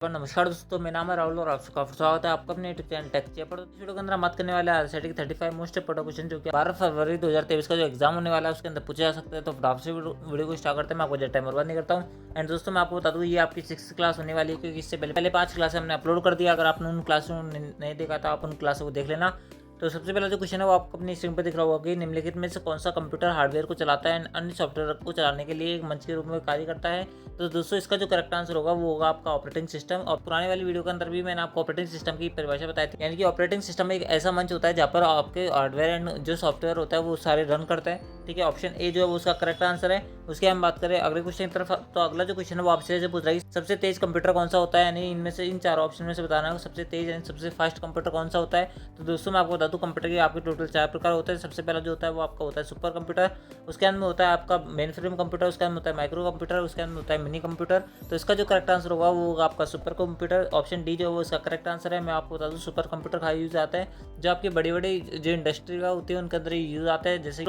नमस्कार दोस्तों, मेरा नाम है राहुल और आप सबका फिर स्वागत है आपका अपने यूट्यूब चैनल टेक चैट पर। इस वीडियो के अंदर हम बात करने वाले हैं आरसीटी 35 मोस्ट इंपोर्टेंट क्वेश्चन जो कि 12 फरवरी 2023 का जो एग्जाम होने वाला है उसके अंदर पूछे जा सकते हैं। तो फटाफट से वीडियो को स्टार्ट करते हैं। मैं आपको ज़्यादा टाइम बर्बाद नहीं करता हूँ। एंड दोस्तों मैं आपको बता दूँ, ये आपकी 6th क्लास होने वाली है, क्योंकि इससे पहले 5 क्लास हमने अपलोड कर दिया। अगर आपने उन क्लासों नहीं देखा तो आप उन क्लासों को देख लेना। तो सबसे पहला जो क्वेश्चन है वो आपको अपनी स्क्रीन पर दिख रहा होगा कि निम्नलिखित में से कौन सा कंप्यूटर हार्डवेयर को चलाता है अन्य सॉफ्टवेयर को चलाने के लिए एक मंच के रूप में कार्य करता है। तो दोस्तों इसका जो करेक्ट आंसर होगा वो होगा आपका ऑपरेटिंग सिस्टम। और पुराने वाली वीडियो के अंदर भी मैंने आपको ऑपरेटिंग सिस्टम की परिभाषा बताई थी, यानी कि ऑपरेटिंग सिस्टम एक ऐसा मंच होता है जहाँ पर आपके हार्डवेयर एंड जो सॉफ्टवेयर होता है वो सारे रन करते हैं। ठीक है, ऑप्शन ए जो है वो उसका करेक्ट आंसर है। उसके हम बात करें अगले क्वेश्चन की तरफ, तो अगला जो क्वेश्चन है वो आपसे पूछ रहा है सबसे तेज कंप्यूटर कौन सा होता है, यानी इनमें से इन चारों ऑप्शन में से बताना है सबसे तेज यानी सबसे फास्ट कंप्यूटर कौन सा होता है। तो दोस्तों मैं आपको बता दूं, कंप्यूटर के आपके टोटल 4 प्रकार होते हैं। सबसे पहला जो होता है वो आपका होता है सुपर कंप्यूटर, उसके अंदर में होता है आपका मेन फ्रेम कंप्यूटर, उसके अंदर होता है माइक्रो कंप्यूटर, उसके अंदर होता है मिनी कंप्यूटर। तो इसका जो करेक्ट आंसर होगा वो होगा आपका सुपर कंप्यूटर। ऑप्शन डी जो है वो इसका करेक्ट आंसर है। मैं आपको बता दूं सुपर कंप्यूटर का यूज आता है जो आपकी बड़ी बड़ी जो इंडस्ट्री होती है उनके अंदर यूज आता है, जैसे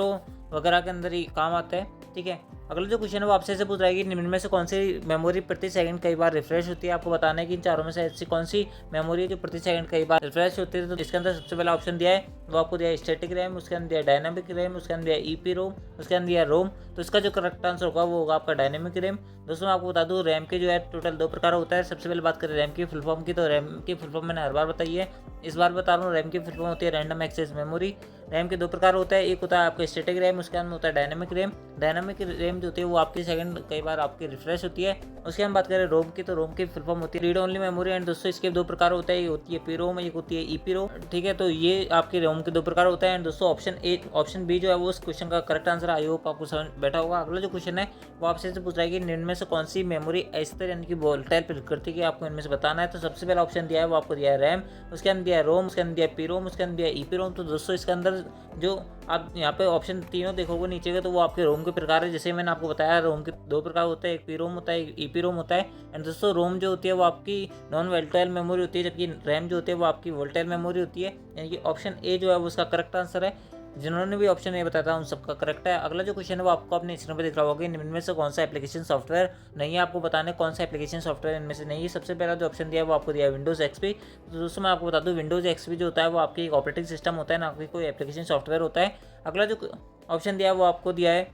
वगैरह के अंदर ही काम आता है। ठीक है, अगला जो क्वेश्चन है वो आपसे पूछ रहा है कि निम्न में से कौन सी मेमोरी प्रति सेकंड कई बार रिफ्रेश होती है। आपको बताना है कि इन चारों में से ऐसी कौन सी मेमोरी है जो प्रति सेकंड कई बार रिफ्रेश होती है। तो इसके अंदर सबसे पहला ऑप्शन दिया है वो आपको दिया है स्टैटिक रैम, उसके अंदर दिया डायनामिक रैम, उसके अंदर दिया ईपी रोम, उसके अंदर दिया रोम। तो इसका जो करेक्ट आंसर होगा वो होगा आपका डायनामिक रैम। दोस्तों मैं आपको बता दूं, रैम के जो है टोटल 2 प्रकार होता है। सबसे पहले बात करें रैम की फुल फॉर्म की, तो रैम की फुल फॉर्म मैंने हर बार बताई है, इस बार बता रहा हूँ। रैम की फुल फॉर्म होती है रैंडम एक्सेस मेमोरी। रैम के 2 प्रकार होता है, एक होता है आपका स्टैटिक रैम, उसके अंदर होता है डायनामिक रैम। डायनामिक रैम जो होती है वो आपकी सेकंड कई बार आपकी रिफ्रेश होती है। उसके हम बात करें रोम की, तो रोम की फुल फॉर्म होती है रीड ओनली मेमोरी। एंड दोस्तों इसके 2 प्रकार होते हैं, एक होती है पी रोम, एक होती है ईपी रोम। ठीक है, तो ये आपके रोम के 2 प्रकार होते हैं। एंड दोस्तों ऑप्शन बी जो है वो उस क्वेश्चन का करेक्ट आंसर, आई होप आपको समझ बैठा होगा। अगला जो क्वेश्चन है वो आपसे पूछ रहा है कि निम्न में से कौन सी मेमोरी अस्थिर यानी कि वोलेटाइल प्रकृति की आपको इनमें से बताना है। तो सबसे पहला ऑप्शन दिया है वो आपको दिया है रैम, उसके अंदर दिया है रोम, उसके अंदर दिया है पी रोम, उसके अंदर दिया है ईपी रोम। तो दोस्तों इसके अंदर जो आप यहाँ पे ऑप्शन तीनों देखोगे नीचे के, तो वो आपके रोम के प्रकार है। जैसे मैंने आपको बताया रोम के 2 प्रकार होते हैं, एक पी रोम होता है, एक ईपी रोम होता है। एंड दोस्तों रोम जो होती है वो आपकी नॉन वोलेटाइल मेमोरी होती है, जबकि रैम जो होती है वो आपकी वोलेटाइल मेमोरी होती है। यानी कि ऑप्शन ए जो है वो उसका करेक्ट आंसर है। जिन्होंने भी ऑप्शन ए बताया था उन सबका करेक्ट है। अगला जो क्वेश्चन है वो आपको अपने स्क्रीन पर दिख रहा होगा, निम्न में से कौन सा एप्लीकेशन सॉफ्टवेयर नहीं है। आपको बताना है कौन सा एप्लीकेशन सॉफ्टवेयर इनमें से नहीं है। सबसे पहला जो ऑप्शन दिया है वो आपको दिया है विंडोज़ एक्सपी। तो दोस्तों मैं आपको बता दूं, विंडोज़ एक्सपी जो होता है वो आपकी एक ऑपरेटिंग सिस्टम होता है, ना कि कोई एप्लीकेशन सॉफ्टवेयर होता है। अगला जो ऑप्शन दिया है वो आपको दिया है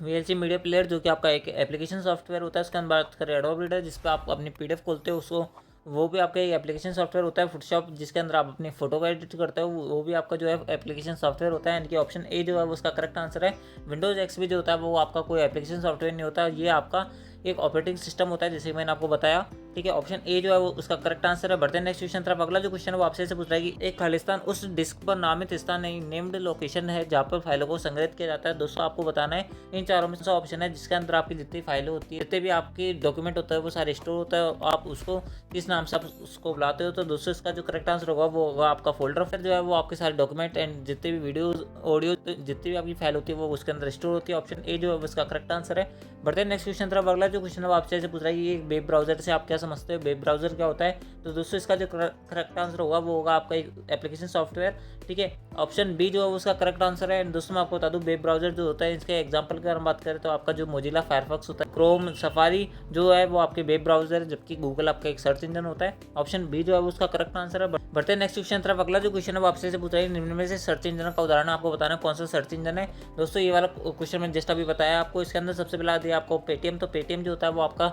वीएलसी मीडिया प्लेयर, जो कि आपका एक एप्लीकेशन सॉफ्टवेयर होता है। उसके अंदर बात करें एडोब रीडर, जिस पर आप अपनी पीडीएफ खोलते हो उसको, वो भी आपका एक एप्लीकेशन सॉफ्टवेयर होता है। फोटोशॉप जिसके अंदर आप अपनी फोटो को एडिट करते हो वो भी आपका जो है एप्लीकेशन सॉफ्टवेयर होता है। यानी कि ऑप्शन ए जो है वो उसका करेक्ट आंसर है। विंडोज़ एक्सपी जो होता है वो आपका कोई एप्लीकेशन सॉफ्टवेयर नहीं होता, ये आपका एक ऑपरेटिंग सिस्टम होता है, जैसे मैंने आपको बताया। ठीक है, ऑप्शन ए जो है वो उसका करेक्ट आंसर है। बढ़ते हैं नेक्स्ट क्वेश्चन तरफ। अगला जो क्वेश्चन है वो आपसे पूछ रहा है कि एक खालिस्तान उस डिस्क पर नामित स्थान नहीं नेम्ड लोकेशन है जहाँ पर फाइलों को संग्रहित किया जाता है। दोस्तों आपको बताना है इन चारों में से ऑप्शन है जिसके अंदर आपकी जितनी फाइलें होती है, जितने भी आपके डॉक्यूमेंट होता है वो सारे स्टोर होता है। आप उसको किस नाम से आप उसको बुलाते हो। तो दोस्तों इसका जो करेक्ट आंसर होगा वो होगा आपका फोल्डर। फिर जो है वो आपके सारे डॉक्यूमेंट एंड जितने भी वीडियोज ऑडियो जितनी भी आपकी फाइल होती है वो उसके अंदर स्टोर होती है। ऑप्शन ए जो है उसका करेक्ट आंसर है। बढ़ते हैं नेक्स्ट क्वेश्चन तरफ। अगला जो क्वेश्चन है वो आपसे पूछ रहा है कि वेब ब्राउजर से आप क्या समझते हो, वेब ब्राउजर क्या होता है। तो दोस्तों इसका जो करेक्ट आंसर होगा वो होगा आपका एक एप्लीकेशन सॉफ्टवेयर। ठीक है, ऑप्शन बी जो है उसका करेक्ट आंसर है। दोस्तों मैं आपको बता दूं, वेब ब्राउजर जो होता है इसके एग्जांपल की अगर हम बात करें तो आपका जो मोजिला फायरफॉक्स होता है, क्रोम, सफारी जो है वो आपके वेब ब्राउजर है, जबकि गूगल आपका एक सर्च इंजन होता है। ऑप्शन बी जो है उसका करेक्ट आंसर है। बढ़ते हैं नेक्स्ट क्वेश्चन तरफ। अगला जो क्वेश्चन है वो आपसे पूछ रहा है निम्न में से सर्च इंजन का उदाहरण आपको बताना है कौन सा सर्च इंजन है। दोस्तों ये वाला क्वेश्चन मैंने जस्ट अभी बताया आपको। इसके अंदर सबसे पहला दिया आपको पेटीएम, तो पेटीएम जो होता है वो आपका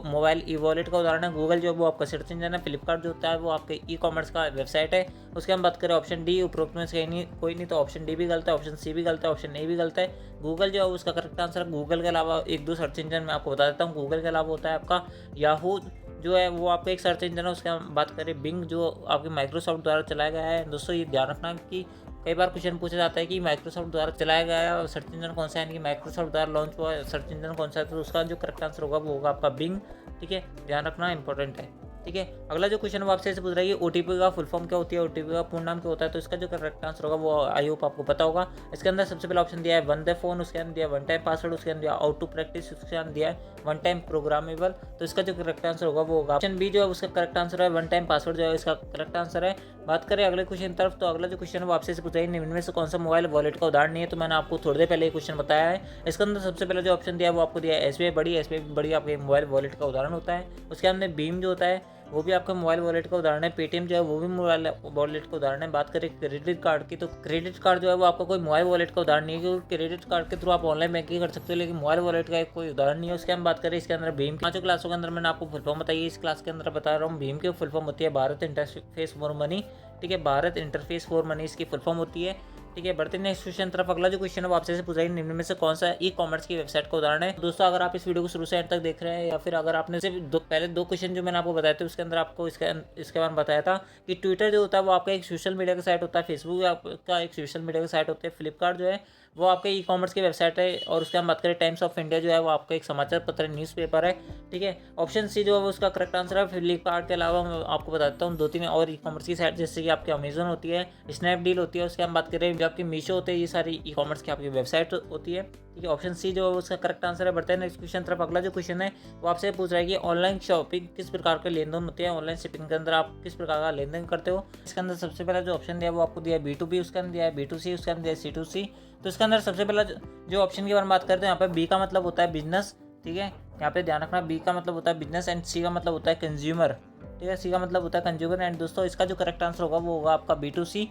मोबाइल ई वॉलेट का उदाहरण है। गूगल जो है वो आपका सर्च इंजन है। फ्लिपकार्ट जो होता है वो आपके ई कॉमर्स का वेबसाइट है। उसके हम बात करें ऑप्शन डी, उपरोक्त में से कोई नहीं, तो ऑप्शन डी भी गलत है, ऑप्शन सी भी गलत है, ऑप्शन ए भी गलत है। गूगल जो है उसका करेक्ट आंसर है। गूगल के अलावा एक दो सर्च इंजन मैं आपको बता देता हूँ। गूगल के अलावा होता है आपका याहू जो है वो आपका एक सर्च इंजन है। उसके हम बात करें बिंग जो आपके माइक्रोसॉफ्ट द्वारा चलाया गया है। दोस्तों ये ध्यान रखना कि कई बार क्वेश्चन पूछा जाता है कि माइक्रोसॉफ्ट द्वारा चलाया गया सर्च इंजन कौन सा है, यानी कि माइक्रोसॉफ्ट द्वारा लॉन्च हुआ सर्च इंजन कौन सा है। तो उसका जो करेक्ट आंसर होगा वो होगा आपका बिंग। ठीक है, ध्यान रखना इंपॉर्टेंट है। ठीक है, अगला जो क्वेश्चन है आपसे पूछ रहा है कि ओटीपी का फुल फॉर्म क्या होती है, ओटीपी का पूर्ण नाम क्या होता है। तो इसका जो करेक्ट आंसर होगा वो आई होप आपको पता होगा। इसके अंदर सबसे पहला ऑप्शन दिया है वन द फोन, उसके अंदर दिया वन टाइम पासवर्ड, उसके अंदर दिया आउट टू प्रैक्टिस, उसके अंदर दिया है वन टाइम प्रोग्रामेबल। तो इसका जो करेक्ट आंसर होगा वो होगा ऑप्शन बी जो है उसका करेक्ट आंसर है। वन टाइम पासवर्ड जो है इसका करेक्ट आंसर है। बात करें अगले क्वेश्चन तरफ, तो अगला जो क्वेश्चन है वो आपसे पूछा है निम्न में से कौन सा मोबाइल वॉलेट का उदाहरण नहीं है। तो मैंने आपको थोड़ी देर पहले ये क्वेश्चन बताया है। इसके अंदर सबसे पहले जो ऑप्शन दिया है वो आपको दिया है SBI बड़ी। SBI बड़ी आपके मोबाइल वॉलेट का उदाहरण होता है। उसके अंदर भीम जो होता है वो भी आपका मोबाइल वॉलेट का उदाहरण है। पेटीएम जो है वो भी मोबाइल वॉलेट का उदाहरण है। बात करें क्रेडिट कार्ड की, तो क्रेडिट कार्ड जो है वो आपका कोई मोबाइल वॉलेट का उदाहरण नहीं है, क्योंकि क्रेडिट कार्ड के थ्रू आप ऑनलाइन बैंकिंग कर सकते हो, लेकिन मोबाइल वॉलेट का कोई उदाहरण नहीं है। उसके हम बात करें इसके अंदर भीम, पांचों क्लासों के अंदर मैंने आपको फुल फॉर्म बताइए। इस क्लास के अंदर बता रहा हूँ भीम की फुल फॉर्म होती है भारत इंटरफेस फॉर मनी। ठीक है, भारत इंटरफेस फॉर मनी इसकी फुल फॉर्म होती है। ठीक है, बढ़ते नेक्स्ट क्वेश्चन तरफ। अगला जो क्वेश्चन है वो आपसे से पूछा है निम्न में से कौन सा ई-कॉमर्स की वेबसाइट का उदाहरण है। दोस्तों अगर आप इस वीडियो को शुरू से एंड तक देख रहे हैं, या फिर अगर आपने सिर्फ पहले दो क्वेश्चन जो मैंने आपको बताए थे उसके अंदर आपको इसके बारे में बताया था कि ट्विटर जो होता है वो आपका एक सोशल मीडिया का साइट होता है, फेसबुक आपका एक सोशल मीडिया का साइट होता है, फ्लिपकार्ट जो है वो आपका ई-कॉमर्स की वेबसाइट है, और उसके हम बात करें टाइम्स ऑफ इंडिया जो है वो आपका एक समाचार पत्र न्यूज़पेपर है। ठीक है, ऑप्शन सी जो है वो उसका करेक्ट आंसर है। फ्लिपकार्ट के अलावा मैं आपको बताता हूँ 2-3 और ई-कॉमर्स की साइट, जैसे कि आपकी अमेजन होती है, स्नैपडील होती है। उसके हम बात करें जो आपकी मीशो होते हैं, ये सारी ई-कॉमर्स की आपकी वेबसाइट होती है। ठीक है, ऑप्शन सी जो है उसका करेक्ट आंसर है। बढ़ते हैं नेक्स्ट क्वेश्चन तरफ। अगला जो क्वेश्चन है वो आपसे पूछ रहा है कि ऑनलाइन शॉपिंग किस प्रकार के लेन देन होते हैं, ऑनलाइन शिपिंग के अंदर आप किस प्रकार का लेन देन करते हो। इसके अंदर सबसे पहला जो ऑप्शन दिया है वो आपको दिया है B2B, उसके अंदर दिया है B2C, उसके अंदर दिया है C2C। तो इसके अंदर सबसे पहला जो ऑप्शन के बारे में बात करते हैं, यहाँ पे बी का मतलब होता है बिजनेस। ठीक है, यहाँ पे ध्यान रखना, बी का मतलब होता है बिजनेस एंड सी का मतलब होता है कंज्यूमर। ठीक है, सी का मतलब होता है कंज्यूमर। एंड दोस्तों इसका जो करेक्ट आंसर होगा वो होगा आपका B2C,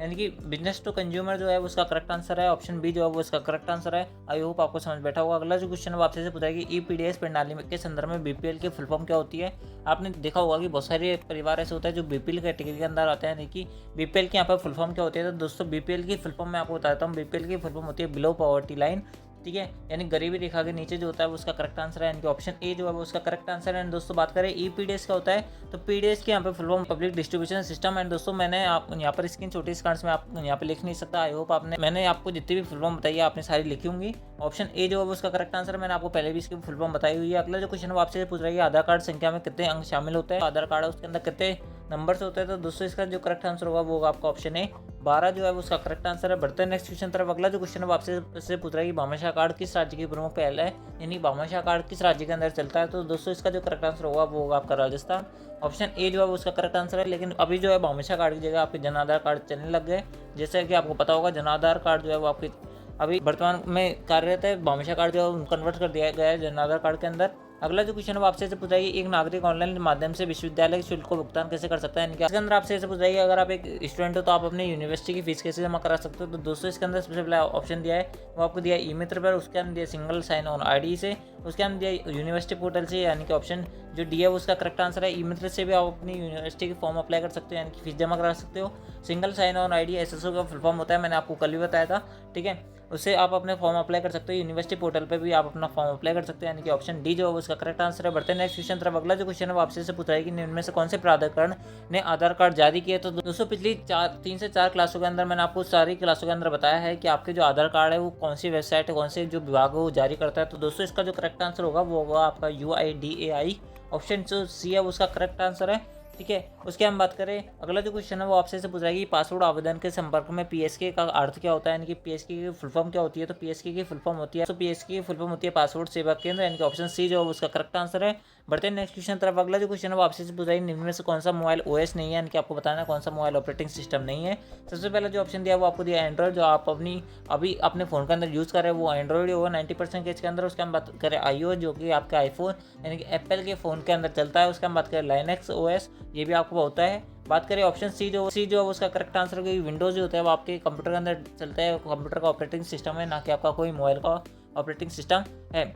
यानी कि बिजनेस टू कंज्यूमर जो है उसका करेक्ट आंसर है। ऑप्शन बी जो है वो इसका करेक्ट आंसर है। आई होप आपको समझ बैठा होगा। अगला जो क्वेश्चन है वो आपसे से पूछा है कि EPDS प्रणाली के संदर्भ में BPL की फुल फॉर्म क्या होती है। आपने देखा होगा कि बहुत सारे परिवार ऐसे होता है जो BPL कैटेगरी के अंदर आते हैं, यानी कि BPL की यहाँ पर फुल फॉर्म क्या होती है। तो दोस्तों BPL की फुल फॉर्म मैं आपको बताता हूँ। BPL की फुल फॉर्म होती है बिलो पॉवर्टी लाइन। ठीक है, यानी गरीबी रेखा के नीचे जो होता है वो उसका करेक्ट आंसर है, यानी कि ऑप्शन ए जो है वो उसका करेक्ट आंसर है। एंड दोस्तों बात करें EPDS का होता है, तो PDS की यहाँ पे full form public distribution system. And दोस्तों मैंने आप यहाँ पर स्क्रीन छोटी स्क्रीन में आप यहाँ पे लिख नहीं सकता। आई होप मैंने आपको जितनी भी फुल फॉर्म बताई है आपने सारी लिखी होंगी। ऑप्शन ए जो है वो उसका करेक्ट आंसर है। मैंने आपको पहले भी इसकी फुल फॉर्म बताई हुई है। अगला जो क्वेश्चन है आपसे पूछ रहा है कि आधार कार्ड संख्या में कितने अंक शामिल होते हैं। आधार कार्ड है उसके अंदर कितने नंबर्स होते हैं। तो दोस्तों इसका जो करेक्ट आंसर होगा वो होगा आपका ऑप्शन ए 12 जो है वो उसका करेक्ट आंसर है। बढ़ते हैं नेक्स्ट क्वेश्चन तरफ। अगला जो क्वेश्चन है आपसे पूछ रहा है कि भामाशाह कार्ड किस राज्य की प्रमुख पहल है, यानी भामाशाह कार्ड किस राज्य के अंदर चलता है। तो दोस्तों इसका जो करेक्ट आंसर होगा वो होगा आपका राजस्थान। ऑप्शन ए जो है वो उसका करेक्ट आंसर है। लेकिन अभी जो है भामाशाह कार्ड की जगह आपके जन आधार कार्ड चलने लग गए। जैसे कि आपको पता होगा जन आधार कार्ड जो है वो आपकी अभी वर्तमान में कार्यरत है, भामाशाह कार्ड जो है कन्वर्ट कर दिया गया है जन आधार कार्ड के अंदर। अगला जो क्वेश्चन है वो आपसे पूछा है कि एक नागरिक ऑनलाइन माध्यम से विश्वविद्यालय के शुल्क को भुगतान कैसे कर सकता है। इसके अंदर आपसे पूछा है कि अगर आप एक स्टूडेंट हो तो आप अपनी यूनिवर्सिटी की फीस कैसे जमा करा सकते हो। तो दोस्तों इसके अंदर सबसे पहला ऑप्शन दिया है वो आपको दिया ई मित्र पर, उसके अंदर दिया सिंगल साइन ऑन ID से, उसके अंदर दिया यूनिवर्सिटी पोर्टल से, यानी कि ऑप्शन जो डी है वो उसका करेक्ट आंसर है। ई मित्र से भी आप अपनी यूनिवर्सिटी की फॉर्म अप्लाई कर सकते हो, यानी कि फीस जमा करा सकते हो। Single sign on ID SSO का फुल फॉर्म होता है, मैंने आपको कल भी बताया था। ठीक है, उससे आप अपने फॉर्म अप्लाई कर सकते हो। यूनिवर्सिटी पोर्टल पे भी आप अपना फॉर्म अप्लाई कर सकते हो, यानी कि ऑप्शन डी जो है उसका करेक्ट आंसर है। बढ़ते हैं नेक्स्ट क्वेश्चन तरफ। अगला जो क्वेश्चन है वो आपसे से पूछ रहा है कि इनमें से कौन से प्राधिकरण ने आधार कार्ड जारी किए। तो दोस्तों पिछली 3 से 4 क्लासों के अंदर मैंने आपको सारी क्लासों के अंदर बताया है कि आपके जो आधार कार्ड है वो कौन सी वेबसाइट है, कौन से जो विभाग है वो जारी करता है। तो दोस्तों इसका जो करेक्ट आंसर होगा वो होगा आपका UIDAI। ऑप्शन जो सी है उसका करेक्ट आंसर है। ठीक है, उसके हम बात करें अगला जो क्वेश्चन है वो आपसे पूछ रहा है कि पासपोर्ट आवेदन के संपर्क में PSK का अर्थ क्या होता है, यानी कि PSK की फुल फॉर्म क्या होती है। तो PSK की फुल फॉर्म होती है, तो PSK की फुल फॉर्म होती है पासपोर्ट सेवा केंद्र, यानी कि ऑप्शन सी जो है उसका करेक्ट आंसर है। बढ़ते हैं नेक्स्ट क्वेश्चन तरफ। अगला जो क्वेश्चन है वो आपसे पूछ रहा है निम्न में से कौन सा मोबाइल OS नहीं है, यानी कि आपको बताना है कौन सा मोबाइल ऑपरेटिंग सिस्टम नहीं है। सबसे पहला जो ऑप्शन दिया वो आपको दिया एंड्रॉइड, जो आप अभी अपने फ़ोन के अंदर यूज़ कर रहे हैं वो एंड्रॉइड होगा 90% केस के अंदर। उसके हम बात करें iOS जो कि आपका आईफोन यानी कि एप्पल के फ़ोन के अंदर चलता है। उसके हम बात करें Linux OS, ये भी आपको होता है। बात करें ऑप्शन सी जो है उसका करेक्ट आंसर, क्योंकि विंडोज़ जो होता है वो आपके कंप्यूटर के अंदर चलता है, कंप्यूटर का ऑपरेटिंग सिस्टम है, ना कि आपका कोई मोबाइल का ऑपरेटिंग सिस्टम है।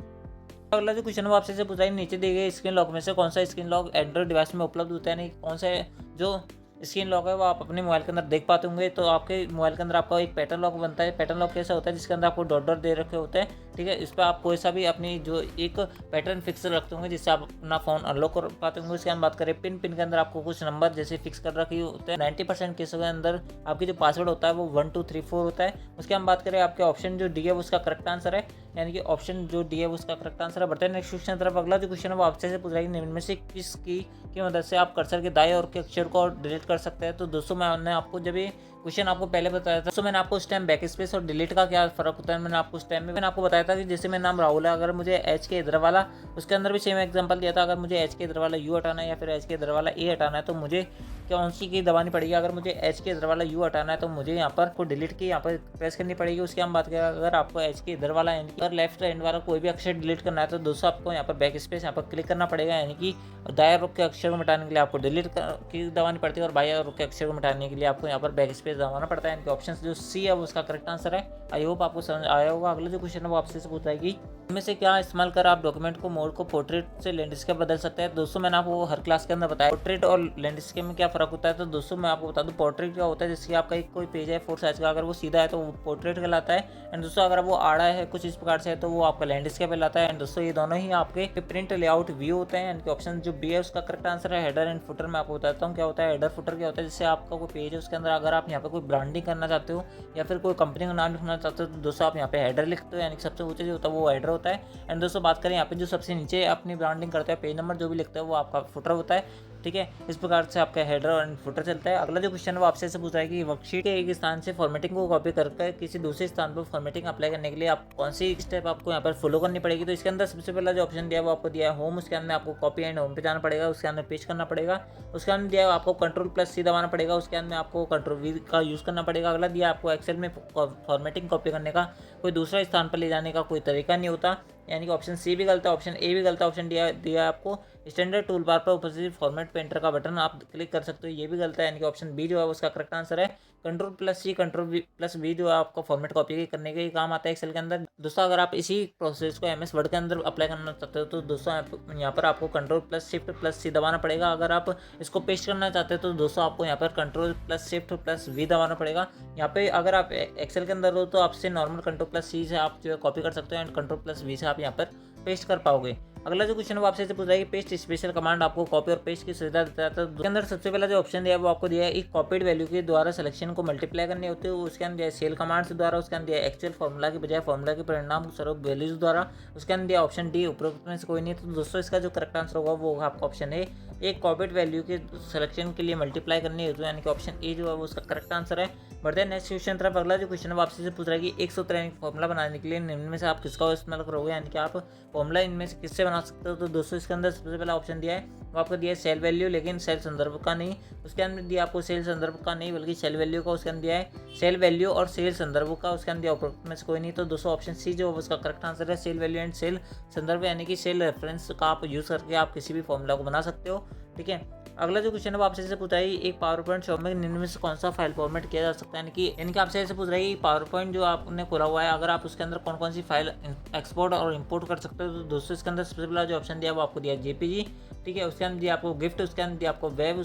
अगला जो क्वेश्चन है वो आपसे पूछा है नीचे दिए गए स्क्रीन लॉक में से कौन सा स्क्रीन लॉक एंड्रॉइड डिवाइस में उपलब्ध होता है, नहीं कौन सा जो स्क्रीन लॉक है वो आप अपने मोबाइल के अंदर देख पाते होंगे। तो आपके मोबाइल के अंदर आपका एक पैटर्न लॉक बनता है। पैटर्न लॉक कैसा होता है, जिसके अंदर आपको डॉट डॉट दे रखे होते हैं। ठीक है, इस पर आप कोई सा भी अपनी जो एक पैटर्न फिक्स रखते होंगे जिससे आप अपना फ़ोन अनलॉक कर पाते होंगे। उसके हम बात करें पिन के अंदर आपको कुछ नंबर जैसे फिक्स कर रखे होते हैं। 90% केसों के अंदर आपकी जो पासवर्ड होता है वो 1 2 3 4 होता है। उसके हम बात करें आपके ऑप्शन जो डी है उसका करेक्ट आंसर है, यानी कि ऑप्शन जो डी है उसका करेक्ट आंसर है। बढ़ते हैं नेक्स्ट क्वेश्चन तरफ। अगला जो क्वेश्चन है वो आपसे पूछ रहा है निम्न में से किस की मदद से आप कर्सर के दाएं और के अक्षर को डिलीट कर सकते हैं। तो दोस्तों मैंने आपको जब ये क्वेश्चन आपको पहले बताया था तो मैंने आपको उस टाइम बैक स्पेस और डिलीट का क्या फर्क होता है मैंने आपको उस टाइम में आपको बताया बताया था कि जैसे मेरा नाम राहुल है, अगर मुझे एच के इधर वाला, उसके अंदर भी सेम एग्जांपल दिया था, अगर मुझे एच के इधर वाला यू हटाना है या फिर एच के इधर वाला ए हटाना है तो मुझे कौन सी की दबानी पड़ेगी। अगर मुझे एच के इधर वाला यू हटाना है तो मुझे यहाँ पर को डिलीट की यहाँ पर प्रेस करनी पड़ेगी। उसकी हम बात करें, अगर आपको एच के इधर वाला यानी कि अगर लेफ्ट हैंड वाला कोई भी अक्षर डिलीट करना है तो दोस्तों आपको यहाँ पर बैक स्पेस यहाँ पर क्लिक करना पड़ेगा, यानी कि दाएं रुख के अक्षर को मिटाने के लिए आपको डिलीट की दबानी पड़ती है और बाएं रुख के अक्षर को मिटाने के लिए आपको यहाँ पर बैक स्पेस दबाना पड़ता है। यानी कि ऑप्शन जो सी है वो उसका करेक्ट आंसर है। आई होप आपको समझ आया होगा। अगला जो क्वेश्चन है वो आपसे पूछा जाएगी, इनमें से क्या इस्तेमाल कर आप डॉक्यूमेंट को मोड को पोर्ट्रेट से लैंडस्केप बदल सकते हैं। दोस्तों मैंने आपको हर क्लास के अंदर बताया पोर्ट्रेट और लैंडस्केप में क्या फर्क होता है। तो दोस्तों मैं आपको बता दूं, पोर्ट्रेट क्या होता है, जैसे आपका एक कोई पेज है 4 साइज का, अगर वो सीधा है तो वो पोर्ट्रेट कहलाता है। एंड दोस्तों अगर वो आड़ा है कुछ इस प्रकार से है तो वो आपका लैंडस्केप कहलाता है। एंड दोस्तों ये दोनों ही आपके प्रिंट लेआउट व्यू होते हैं। यानी कि ऑप्शन जो बी है उसका करेक्ट आंसर है। हेडर एंड फुटर मैं आपको बताता हूँ क्या होता है। हेडर फुटर क्या होता है, जैसे आपका कोई पेज है उसके अंदर अगर आप यहाँ पे कोई ब्रांडिंग करना चाहते हो या फिर कोई कंपनी का नाम लिखना चाहते हो तो दोस्तों आप यहाँ पे हेडर लिखते हो, यानी कि सबसे ऊँचे जो होता है वो हेडर होता है। एंड दोस्तों बात करें यहाँ पे जो सबसे नीचे अपनी ब्रांडिंग करते हैं पेज नंबर जो भी लिखते हैं वो आपका फुटर होता है। ठीक है, इस प्रकार से आपका हेडर और फुटर चलता है। अगला जो क्वेश्चन है वो आपसे पूछ रहा है कि वर्कशीट के एक स्थान से फॉर्मेटिंग को कॉपी करके किसी दूसरे स्थान पर फॉर्मेटिंग अप्लाई करने के लिए आप कौन सी स्टेप आपको यहाँ पर फॉलो करनी पड़ेगी। तो इसके अंदर सबसे पहला जो ऑप्शन दिया है वो आपको दिया है होम, उसके अंदर आपको कॉपी एंड होम पे जाना पड़ेगा, उसके अंदर पेस्ट करना पड़ेगा। उसके अंदर दिया है आपको Ctrl+C दबाना पड़ेगा, उसके अंदर आपको Ctrl+V का यूज़ करना पड़ेगा। अगला दिया आपको एक्सेल में फॉर्मेटिंग कॉपी करने का कोई दूसरा स्थान पर ले जाने का कोई तरीका नहीं होता, यानी कि ऑप्शन सी भी गलत है, ऑप्शन ए भी गलत है। ऑप्शन दिया आपको स्टैंडर्ड टूल बार पर उपस्थित फॉर्मेट पेंटर का बटन आप क्लिक कर सकते हो, ये भी गलत है। यानी कि ऑप्शन बी जो है उसका करेक्ट आंसर है। Ctrl+C Ctrl+V जो है आपको फॉर्मेट कॉपी करने के ही काम आता है एक्सेल के अंदर। दोस्तों अगर आप इसी प्रोसेस को MS वर्ड के अंदर अप्लाई करना चाहते हो तो दोस्तों यहाँ पर आपको Ctrl+Shift+C दबाना पड़ेगा। अगर आप इसको पेस्ट करना चाहते हो तो दोस्तों आपको यहाँ पर Ctrl+Shift+V दबाना पड़ेगा। यहाँ पे अगर आप एक्सेल के अंदर हो तो आपसे नॉर्मल Ctrl+C से आप जो है कॉपी कर सकते हो एंड Ctrl+V से आप यहाँ पर पेस्ट कर पाओगे। अगला जो क्वेश्चन है वो आपसे पूछ रहा है कि पेस्ट स्पेशल कमांड आपको कॉपी और पेस्ट की सुविधा देता है। तो उसके अंदर सबसे पहला जो ऑप्शन दिया है वो आपको दिया है एक कॉपीड वैल्यू के द्वारा सिलेक्शन को मल्टीप्लाई करनी होती है, उसके अंदर दिया है सेल कमांड से द्वारा, उसके अंदर दिया है एक्चुअल फॉर्मूला के बजाय फॉर्मूला के परिणाम स्वरूप वैल्यूज द्वारा, उसके अंदर दिया ऑप्शन डी उपरोक्त में से कोई नहीं। तो दोस्तों इसका जो करेक्ट आंसर होगा वो होगा आपका ऑप्शन ए, एक कॉपीड वैल्यू के सिलेक्शन के लिए मल्टीप्लाई करनी होती है, यानी कि ऑप्शन ए जो है वो उसका करेक्ट आंसर है। बढ़ते हैं नेक्स्ट क्वेश्चन तरफ। अगला जो क्वेश्चन है वो आपसे पूछ रहा है कि एक सूत्र यानी फॉर्मूला बनाने के लिए निम्न में से आप किसका इस्तेमाल करोगे, यानी कि आप फॉर्मूला इनमें से किससे बना सकते हो। तो दोस्तों इसके अंदर सबसे पहला ऑप्शन दिया है वो आपको दिया है सेल वैल्यू, लेकिन सेल संदर्भ का नहीं। उसके अंदर दिया आपको सेल संदर्भ का नहीं बल्कि सेल वैल्यू का, उसके अंदर दिया है सेल वैल्यू और सेल संदर्भ का, उसके अंदर दिया उपरोक्त में से कोई नहीं। तो दोस्तों ऑप्शन सी जो उसका करेक्ट आंसर है, सेल वैल्यू एंड सेल संदर्भ, यानी कि सेल रेफरेंस का आप यूज़ करके आप किसी भी फॉर्मूला को बना सकते हो। ठीक है, अगला जो क्वेश्चन है वो आपसे पूछ रहा है एक पावर पॉइंट शॉप में निम्न में से कौन सा फाइल फॉर्मेट किया जा सकता है, यानी कि आपसे ऐसे पूछ रहा है कि पावर पॉइंट जो आपने खोला हुआ है अगर आप उसके अंदर कौन कौन सी फाइल एक्सपोर्ट और इंपोर्ट कर सकते हो। तो दोस्तों इसके अंदर सबसे पहला जो ऑप्शन दिया वो आपको दिया JPG। ठीक है, उसके अंदर दिया आपको गिफ्ट, उसके अंदर दिया आपको वेब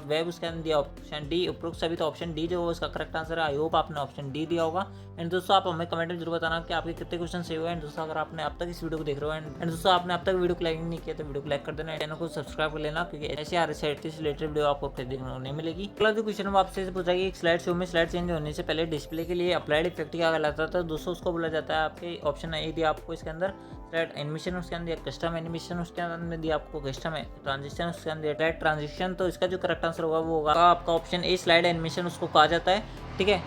.web, उसके अंदर दिया ऑप्शन डी उपरोक्त सभी। तो ऑप्शन डी जो है उसका करेक्ट आंसर है। आई होप आपने ऑप्शन डी दिया होगा। एंड दोस्तों आप हमें कमेंट में जरूर बताना कि आपके कितने क्वेश्चन सही हुए। एंड दोस्तों अगर आपने अब तक इस वीडियो को देख रहे हो एंड दोस्तों आपने अब तक वीडियो को लाइक नहीं किया तो वीडियो को लाइक कर देना, चैनल को सब्सक्राइब कर लेना, क्योंकि ऐसे RSIT से रिलेटेड वीडियो आपको देखने को नहीं मिलेगी। अगला जो क्वेश्चन है आपसे पूछा है कि एक स्लाइड शो में स्लाइड चेंज होने से पहले डिस्प्ले के लिए अप्लाइड इफेक्ट क्या कहलाता है। तो दोस्तों उसको बोला जाता है आपके ऑप्शन ए दिया आपको इसके अंदर स्लाइड एनिमेशन, उसके अंदर कस्टम एनिमेशन, उसके अंदर दिया आपको कस्टम ट्रांजिशन, उसके अंदर स्लाइड ट्रांजिशन। तो इसका जो करेक्ट आंसर होगा वो होगा आपका ऑप्शन ए, स्लाइड एनिमेशन उसको कहा जाता है। ठीक है,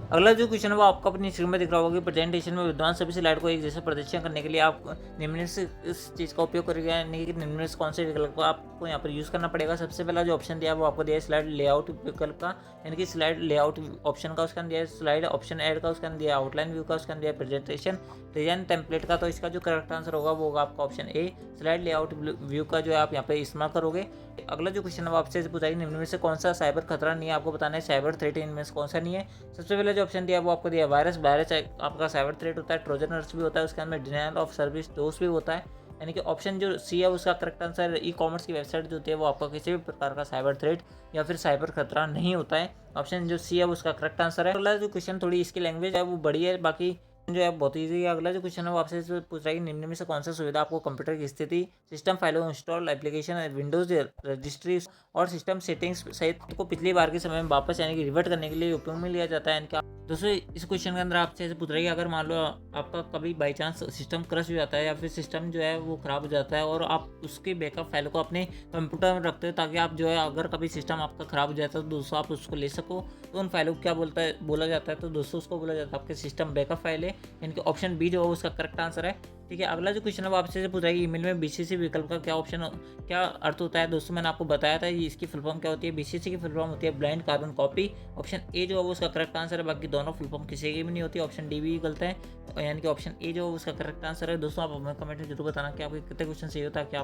अगला जो क्वेश्चन है वो आपको अपनी स्क्रीन में दिख रहा होगा कि प्रेजेंटेशन में विद्वान सभी स्लाइड को एक जैसे प्रदर्शन करने के लिए आप निम्न से इस चीज़ का उपयोग करेंगे, यानी कि निम्न से कौन से विकल्प को आपको यहाँ पर यूज़ करना पड़ेगा। सबसे पहला जो ऑप्शन दिया है वो आपको दिया है स्लाइड लेआउट विकल्प का, यानी कि स्लाइड लेआउट ऑप्शन का, उसके अंदर दिया है स्लाइड ऑप्शन ऐड का, उसके अंदर दिया आउटलाइन व्यू का, उसके अंदर दिया प्रेजेंटेशन डिजाइन टेम्पलेट का। तो इसका जो करेक्ट आंसर होगा वो होगा आपका option A, slide layout view का जो है आप यहाँ पे इस्तेमाल करोगे। अगला जो क्वेश्चन है वो आपसे पूछा है निम्न में से कौन सा साइबर खतरा नहीं है, आपको बताना है साइबर थ्रेट इनमें से कौन सा नहीं है। सबसे पहले जो ऑप्शन दिया वो आपको दिया वायरस आपका साइबर थ्रेट होता है, ट्रोजनर्स भी होता है, उसके अंदर डिनायल ऑफ सर्विस डोज भी होता है, यानी कि ऑप्शन जो सी है उसका करेक्ट आंसर ई कॉमर्स की वेबसाइट जो होती है वो आपका किसी भी प्रकार का साइबर थ्रेट या फिर साइबर खतरा नहीं होता है। ऑप्शन जो सी है उसका करेक्ट आंसर है। अगला जो क्वेश्चन थोड़ी इसकी लैंग्वेज है वो बड़ी है, बाकी जो है बहुत ईजी है। अगला जो क्वेश्चन है वो आपसे पूछ रहा है कि निम्न में से कौन सा सुविधा आपको कंप्यूटर की स्थिति, सिस्टम फाइलों इंस्टॉल एप्लीकेशन विंडोज रजिस्ट्री और सिस्टम सेटिंग्स सहित को पिछली बार के समय में वापस यानी कि रिवर्ट करने के लिए उपयोग में लिया जाता है। इनका दोस्तों इस क्वेश्चन के अंदर आपसे ऐसे पूछ रही है, अगर मान लो आपका कभी बाई चांस सिस्टम क्रश हो जाता है या फिर सिस्टम जो है वो ख़राब हो जाता है और आप उसके बैकअप फाइल को अपने कंप्यूटर में रखते हो, ताकि आप जो है अगर कभी सिस्टम आपका ख़राब हो जाता है तो दोस्तों आप उसको ले सको। तो उन फाइलों को क्या बोला जाता है, तो दोस्तों उसको बोला जाता है आपके सिस्टम बैकअप फाइल है, यानी कि ऑप्शन बी जो है उसका करेक्ट आंसर है। ठीक है, अगला जो क्वेश्चन है वो आपसे से पूछ रहा है, ईमेल में बीसीसी विकल्प का क्या अर्थ होता है। दोस्तों मैंने आपको बताया था ये इसकी फुल फॉर्म क्या होती है। बीसीसी की फुल फॉर्म होती है blind carbon copy. Option A जो है वो उसका करेक्ट आंसर है, बाकी दोनों फुल फॉर्म किसी की भी नहीं होती। ऑप्शन डी भी गलत है, यानी कि ऑप्शन ए जो है उसका करेक्ट आंसर है। दोस्तों आप हमें कमेंट में जरूर बताना कि आपके कितने क्वेश्चन सही हो, ताकि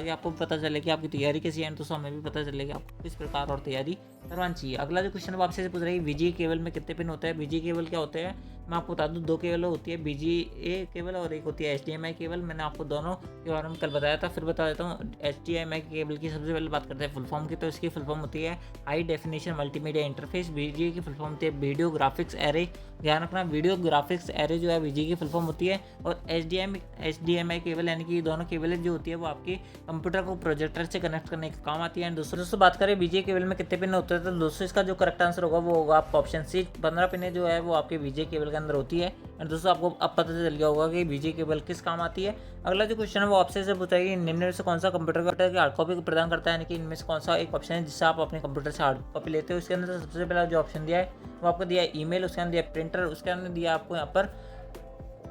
आपको पता चले कि आपकी तैयारी कैसी है। दोस्तों हमें भी पता चले कि आपको किस प्रकार और तैयारी करवानी चाहिए। अगला जो क्वेश्चन है वो आपसे पूछ रही है, बीजी केबल में कितने पिन होते हैं। बीजी केबल क्या होते हैं मैं आपको बता दूं, 2 केबल होती है, BGA केबल और एक होती है HDMI केबल। मैंने आपको दोनों के बारे में कल बताया था, फिर बता देता हूँ। HDMI केबल की सबसे पहले बात करते हैं फुल फॉर्म की, तो इसकी फुल फॉर्म होती है high definition multimedia interface. BGA की फुल फॉर्म होती है वीडियो ग्राफिक्स एरे। ध्यान रखना, वीडियो ग्राफिक्स एरे जो है BGA की फुल फॉर्म होती है। और HDMI केबल यानी कि दोनों केबलें जो होती है वो आपके कंप्यूटर को प्रोजेक्टर से कनेक्ट करने के काम आती है। एंड दोस्तों बात करें BGA केबल में कितने पिन होते हैं, तो दोस्तों इसका जो करेक्ट आंसर होगा वो होगा आपका ऑप्शन सी, 15 पिन जो है वो आपके BGA केबल के अंदर होती है। एंड दोस्तों आपको अब पता चल गया होगा कि BGA केबल किस काम आती है। अगला जो क्वेश्चन है वो आपसे से पूछा है कि निम्न में से कौन सा कंप्यूटर की हार्ड कॉपी को प्रदान करता है, यानी कि इनमें से कौन सा एक ऑप्शन है जिससे आप अपने कंप्यूटर से हार्ड कॉपी लेते हो। इसके अंदर सबसे पहला जो ऑप्शन दिया है वो आपको दिया है ईमेल, उसके अंदर दिया प्रिंटर, उसके अंदर दिया आपको यहाँ पर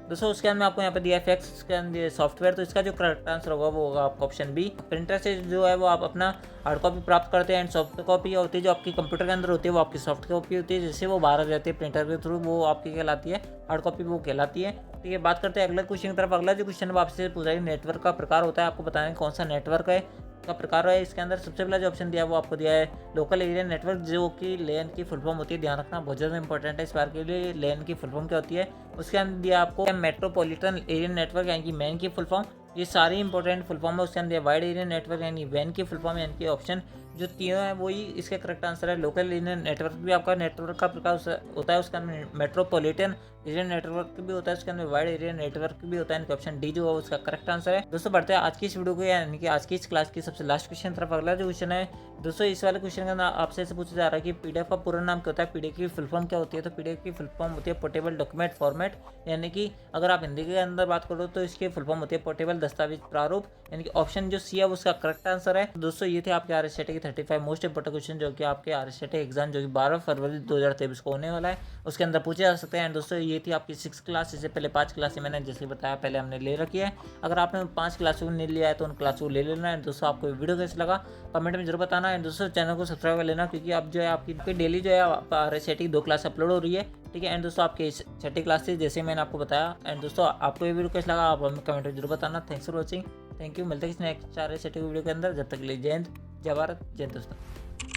दोस्तों उसके अंदर आपको यहाँ पे दिया फैक्स, उसके अंदर सॉफ्टवेयर। तो इसका जो करेक्ट आंसर होगा वो होगा आपका ऑप्शन बी। प्रिंटर से जो है वो आप अपना हार्ड कॉपी प्राप्त करते हैं। एंड सॉफ्ट कॉपी होती है जो आपकी कंप्यूटर के अंदर होती है वो आपकी सॉफ्ट कॉपी होती है, जिससे वो बाहर आ जाती है प्रिंटर के थ्रू, वो आपकी कहलाती है हार्ड कॉपी, वो कहलाती है। ठीक है, बात करते हैं अगले क्वेश्चन की तरफ। अगला जो क्वेश्चन है आपसे पूछा है नेटवर्क का प्रकार होता है, आपको बताना है कौन सा नेटवर्क है का प्रकार है। इसके अंदर सबसे पहला जो ऑप्शन दिया है वो आपको दिया है लोकल एरिया नेटवर्क, जो कि लेन की फुल फॉर्म होती है। ध्यान रखना बहुत ज़्यादा इंपॉर्टेंट है इस बार के लिए, लेन की फुल फॉर्म क्या होती है। उसके अंदर दिया आपको मेट्रोपॉलिटन एरिया नेटवर्क, यानी कि मैन की फुल फॉर्म। ये सारी इंपॉर्टेंट फुल फॉर्म है। उसके अंदर वाइड एरिया नेटवर्क यानी वैन की फुल फॉर्म, यानी कि ऑप्शन जो तीनों है वही इसका करेक्ट आंसर है। लोकल एरिया नेटवर्क भी आपका नेटवर्क का प्रकार होता है, उसके अंदर मेट्रोपॉलिटन एरिया नेटवर्क भी होता है, उसके अंदर वाइड एरिया नेटवर्क भी होता है। ऑप्शन डी जो है उसका करेक्ट आंसर है। दोस्तों बढ़ते हैं आज की इस वीडियो को, यानी कि आज की इस क्लास की सबसे लास्ट क्वेश्चन तरफ। अगला जो क्वेश्चन है दोस्तों इस वाले क्वेश्चन के अंदर आपसे पूछा जा रहा है कि PDF का पूरा नाम क्या होता है, PDF की फुल फॉर्म क्या होती है। तो PDF की फुल फॉर्म होती है पोर्टेबल डॉक्यूमेंट फॉर्मेट, यानी कि अगर आप हिंदी के अंदर बात करो तो इसकी फुल फॉर्म होती है पोर्टेबल दस्तावेज प्रारूप, यानी कि ऑप्शन जो सी है उसका करेक्ट आंसर है। दोस्तों ये थे आपके RSAT के 35 मोस्ट इंपोर्टेंट क्वेश्चन, जो कि आपके RSAT एग्जाम जो कि 12 फरवरी 2023 को होने वाला है उसके अंदर पूछे जा सकते हैं। दोस्तों ये थी आपकी 6 क्लास, इससे पहले 5 क्लासें मैंने जैसे बताया पहले हमने ले रखी है। अगर आपने 5 क्लासों को नहीं लिया है तो उन क्लासों को ले लेना है। दोस्तों आपको वीडियो कैसे लगा कमेंट में जरूर बताना है। दोस्तों चैनल को सब्सक्राइब कर लेना, क्योंकि अब जो है आपकी डेली जो है RSAT की 2 क्लास अपलोड हो रही है। ठीक है, एंड दोस्तों आपकी 6ठी क्लास थी जैसे मैंने आपको बताया। एंड दोस्तों आपको ये वीडियो कैसा लगा आप हमें कमेंट में जरूर बताना। Thanks for watching, thank you. मिलते हैं किसी नेक्स्ट RSAT वीडियो के अंदर, जब तक के लिए जय हिंद, जय भारत, जय हिंद दोस्तों।